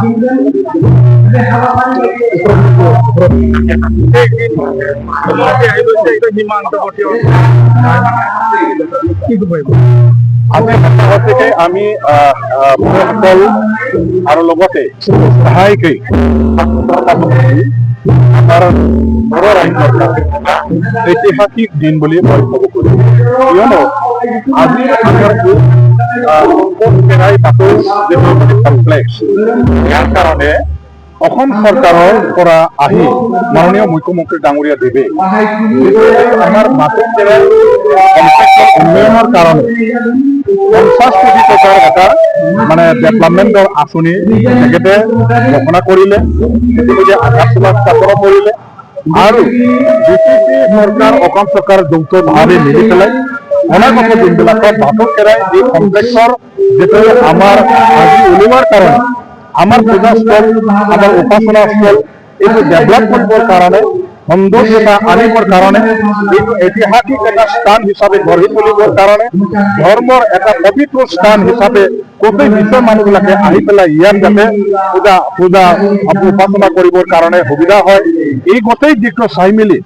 আমি আৰু লগতে সহায়িকাৰী আমাৰ বড়ো ৰাইজৰ ঐতিহাসিক দিন বুলি মই ক'ব খুজিছোঁ। কিয়নো আজি আমাৰ কমপ্লেক্স ইয়াৰ কাৰণে অসম চৰকাৰৰ পৰা আহি মাননীয় মুখ্যমন্ত্ৰী ডাঙৰীয়া দেৱে আমাৰ বাথৌ কেৰাইৰ কমপ্লেক্সৰ উন্নয়নৰ কাৰণে 50 কোটি টকাৰ এটা মানে ডেভেলপমেণ্টৰ আঁচনি তেখেতে ঘোষণা কৰিলে, গতিকে আধাৰশিলা স্থাপন কৰিলে আৰু বিজেপি চৰকাৰ অসম চৰকাৰ যৌথভাৱে মিলি পেলাই অনাগত দিনবিলাকত বাথৌ কেৰাইৰ এই কমপ্লেক্সৰ যিটো আমাৰ আজি উলিওৱাৰ কাৰণে আমাৰ পূজাস্থল আমাৰ উপাসনা স্থল এইটো ডেভেলপ কৰিবৰ কাৰণে সৌন্দৰ্যতা আনিবৰ কাৰণে এইটো ঐতিহাসিক এটা স্থান হিচাপে গঢ়ি তুলিবৰ কাৰণে ধৰ্মৰ এটা পবিত্ৰ স্থান হিচাপে গোটেই বিশ্বৰ মানুহবিলাকে আহি পেলাই ইয়াত যাতে পূজা উপাসনা কৰিবৰ কাৰণে সুবিধা হয়, এই গোটেই দিশটো চাই মেলি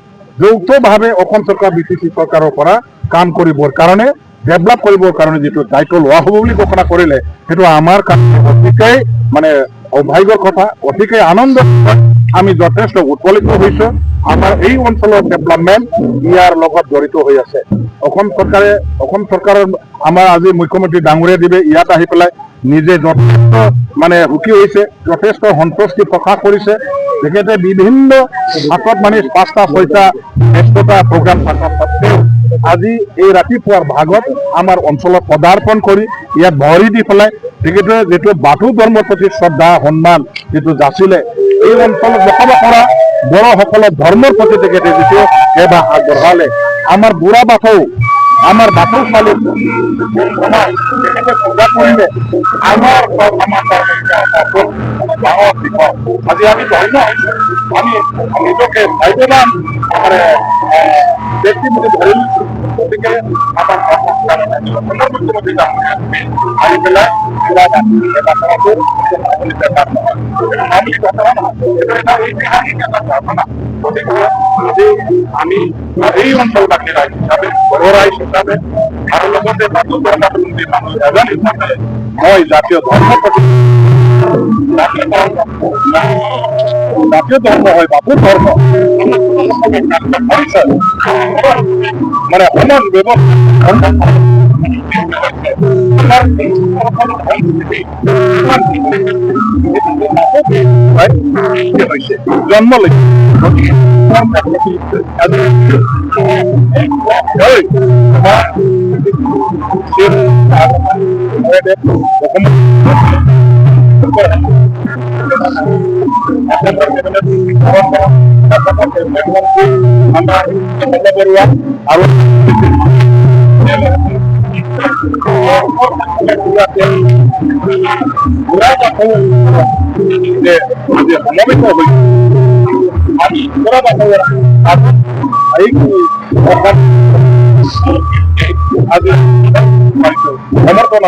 যৌথভাৱে অসম চৰকাৰ বিজেপি চৰকাৰৰ পৰা কাম কৰিবৰ কাৰণে ডেভেলপ কৰিবৰ কাৰণে যিটো দায়িত্ব লোৱা হ'ব বুলি ঘোষণা কৰিলে সেইটো আমাৰ কাৰণে অতিকৈ মানে সৌভাগ্যৰ কথা, অতিকৈ আনন্দ। আমি যথেষ্ট উৎফুল্লিত হৈছোঁ। আমাৰ এই অঞ্চলৰ ডেভেলপমেণ্ট ইয়াৰ লগত জড়িত হৈ আছে। অসম চৰকাৰৰ আমাৰ আজি মুখ্যমন্ত্ৰী ডাঙৰীয়া দেৱে ইয়াত আহি পেলাই নিজে যথেষ্ট মানে সুখী হৈছে, যথেষ্ট সন্তুষ্টি প্ৰকাশ কৰিছে। তেখেতে বিভিন্ন হাতত মানে 5টা-6টা ব্যস্ততা প্ৰগ্ৰাম থকা সত্ত্বেও আজি এই ৰাতিপুৱাৰ ভাগত আমাৰ অঞ্চলত পদাৰ্পণ কৰি ইয়াত ভৰি দি পেলাই তেখেতে যিটো বাথৌ ধৰ্মৰ প্ৰতি শ্ৰদ্ধা সন্মান যিটো যাচিলে, এই অঞ্চলত বসবাস কৰা বড়োসকলৰ ধৰ্মৰ প্ৰতি তেখেতে যিটো সেৱা আগবঢ়ালে, আমাৰ বুঢ়া বাথৌ আমাৰ বাথৌ চালি পূজা কৰিলে আমাৰ ডাঙৰ বিষয়। আজি আমি ধন্য হৈছোঁ, আমি নিজকে ভাগ্যৱান ব্যক্তি বুলি ধৰি লৈছোঁ। গতিকে আমাৰ মুখ্যমন্ত্ৰী আহি পেলাই আমি এই অঞ্চলবাসী ৰাইজ হিচাপে বড়ো ৰাইজ হিচাপে আৰু লগতে বাথৌ ধৰ্মাৱলম্বী মানুহ এজন হিচাপে মই জাতীয় ধৰ্ম হয় বাথৌ ধৰ্ম মানে সমান ব্যৱস্থা জন্ম আৰু সমৰ্থন